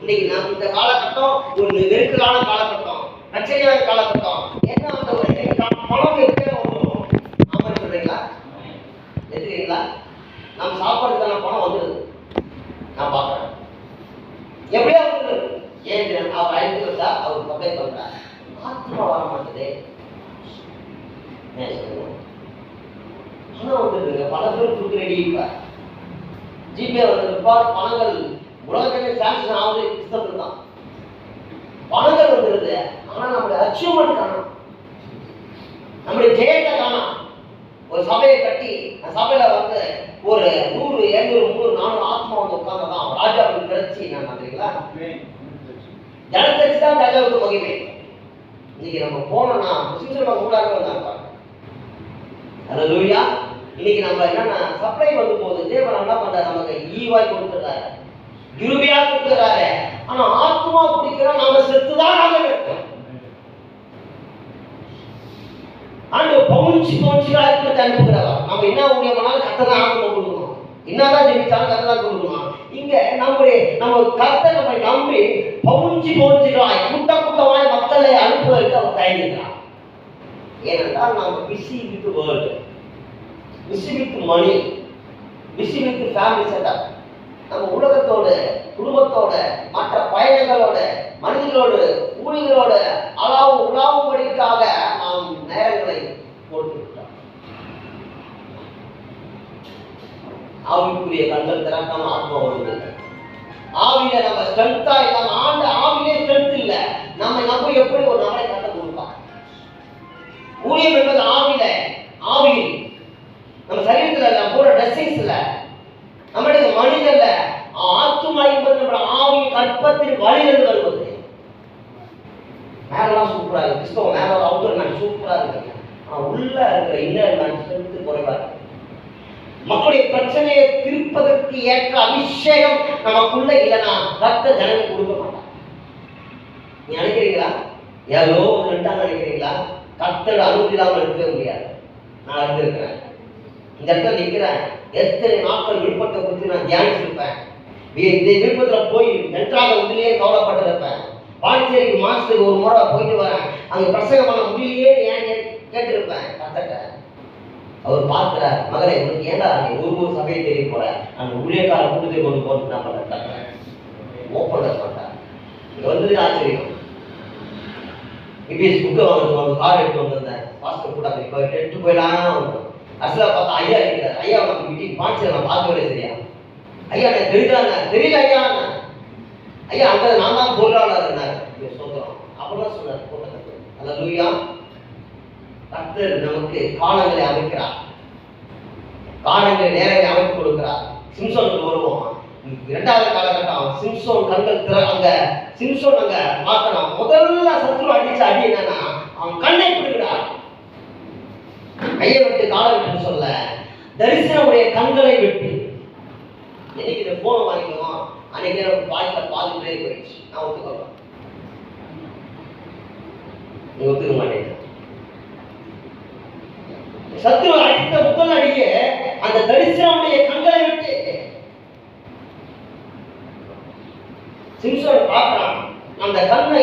இன்னைக்கு நாம் இந்த காலகட்டம் ஒரு நெருக்கலான காலகட்டம், பிரச்சனையான காலகட்டம். என்ன அந்த ஒரு பணம் எப்படியா வந்துடும்? ஆமா சொல்றீங்களா? எடுத்துக்கிறீங்களா? நாம் சாப்பிட்றதுக்கான பணம் வந்துடுது. நான் பார்க்குறேன் எப்படியா வந்துடுது. ஏன் அவர் அழைத்து வந்தா அவர் சப்ளை பண்றார். ஆத்மா வர மாட்டேதே. பணம் வந்துடுதுங்க. பல பேர் கொடுக்க ரெடி இருப்பார். ஜிபே வந்திருப்பார். பணங்கள் உலகத்திலே சாங்ஷன் ஆகுது கிறிஸ்தவர்கள் தான். பணங்கள் வந்துடுது. ஆனால் நம்முடைய அச்சீவ்மெண்ட் காணும், நம்முடைய ஜெயத்தை காணும். ஒரு சபையை கட்டி அந்த சபையில வந்து ஒரு 100, 200, 300, 400 ஆத்மா வந்து உட்கார்ந்ததான் ராஜாவுக்கு கிடைச்சி. நான் பார்த்தீங்களா, ஜனத்தச்சு தான் ராஜாவுக்கு மகிமை. இன்னைக்கு நம்ம போனோம்னா முஸ்லிம்கள் ஊடாக வந்தாங்க. அல்லேலூயா. இன்னைக்கு நம்ம என்னன்னா சப்ளை வந்து போகுது. தேவன் என்ன பண்றாரு? நமக்கு ஈவாய் கொடுத்துறாரு, கிருபையா கொடுத்துறாரு. ஆனா ஆத்மா பிடிக்கிறோம், நம்ம செத்துதான் ஆக வேண்டும். ஆண்டு பவுன்சி இருக்கிறத அனுப்புகிறவா. நம்ம என்ன ஊழியமானாலும் கர்த்தர் ஆத்மா கொடுக்கணும். என்னதான் ஜெபிச்சாலும் கர்த்தர் தான் கொடுக்கணும். இங்க நம்ம கர்த்தர் நம்மை நம்பி பவுன்சிகளாய் கூட்டமாய் மக்களை அனுப்புவதற்கு அவர் தயங்குகிறார். ஏனென்றால் நாம் busy with world, busy with money, busy with family setup. நம்ம உலகத்தோட, குடும்பத்தோட, மற்ற பயணங்களோட, மனிதர்களோடு, ஊழியர்களோட உலாவும்படிக்காக நாம் நேரங்களை போட்டுவிட்டோம். ஆவிக்குரிய கண்கள் திறக்காம ஆத்மா வருது. ஆவியில நம்ம ஸ்ட்ரென்த்தா இல்லாம, ஆண்ட ஆவிலே ஸ்ட்ரென்த் இல்ல. நம்ம எப்படி ஒரு நபரை கட்ட கொடுப்பான்? ஊழியம் என்பது ஆவியில் நம்ம சரீரத்துல இல்ல, போற ட்ரெஸ்ஸிங்ஸ் இல்ல, நம்முடைய மனிதல்ல. ஆத்மா என்பது நம்ம ஆவியின் கற்பத்தின் வழியிலிருந்து வருவது. மேலாம் சூப்பரா இருக்கு, கிறிஸ்தவம் மேல அவுட்டர் மேன் சூப்பரா இருக்கு. உள்ள இருக்கிற இன்னர் மேன் ஸ்ட்ரென்த் குறைவா இருக்கு. மக்களுடைய பிரச்சனையை தீர்ப்பதற்கு ஏற்ற அபிஷேகம் நமக்குள்ள இல்லைன்னா ரத்த ஜனங்க கொடுக்க மாட்டான். நீ நினைக்கிறீங்களா? ஏதோ ரெண்டாங்க நினைக்கிறீங்களா? கர்த்தர் அனுமதி இல்லாமல் இருக்கவே முடியாது. நான் இருந்திருக்கிறேன், இந்த இடத்துல நிற்கிறேன். எத்தனை நாட்கள் விருப்பத்தை குறித்து நான் தியானிச்சிருப்பேன். இந்த விருப்பத்தில் போய் நன்றாக உடனே கவலைப்பட்டிருப்பேன். பாண்டிச்சேரிக்கு மாசத்துக்கு ஒரு முறை போயிட்டு வரேன். அங்கே பிரசங்கம் பண்ண முடியலையே ஏன் கேட்டிருப்பேன். கர்த்தர்ட்ட அவர் பார்க்கிறார், மகனை உனக்கு ஏண்டா நீ ஒரு சபையை தெரிய போற, அந்த ஊழியக்கார கூட்டத்தை கொண்டு போட்டு நான் பண்ண ஓப்பன் மாட்டார். இங்க வந்தது ஆச்சரியம். இபிஎஸ் புக்கை வாங்க கார் எடுத்து வந்திருந்தேன். பாஸ்டர் கூட எடுத்து போயிடலாம் வந்தோம். அசலா பார்த்தா ஐயா இருக்கிறார். ஐயா உனக்கு மீட்டிங் பாண்டிச்சேரி நான் பார்க்கவே சரியா. ஐயா எனக்கு தெரியுதாங்க? தெரியல ஐயா. ஐயா அங்க நான் தான் பொருளாளர் சொல்றோம் அப்படிதான் சொன்னார் கூட்டத்துக்கு. அல்லேலூயா. கர்த்தர் நமக்கு காலங்களை அமைக்கிறார், காலங்களை நேரங்களை அமைத்து கொடுக்கிறார். சிம்சோனுக்கு வருவோம். 2வது காலகட்டம் சிம்சோன் கண்கள் அங்க சிம்சோன் அங்க பார்க்கணும். முதல்ல சத்துரு அடிச்ச அடி என்னன்னா அவன் கண்ணை பிடிக்கிறார். கையை விட்டு காலை விட்டு சொல்ல, தரிசனமுடைய கண்களை விட்டு. என்னைக்கு இந்த போன் வாங்கிக்குவோம் அன்னைக்கு எனக்கு பாதி பிரேக் போயிடுச்சு. நான் ஒத்துக்கொள்றேன், நீ ஒத்துக்க மாட்டேன். சத்துரு அடித்த முதல் அடியே அந்த தரிசனமுடைய கண்களை விட்டு சிம்சோன் பார்க்கிறான். அந்த கண்ணை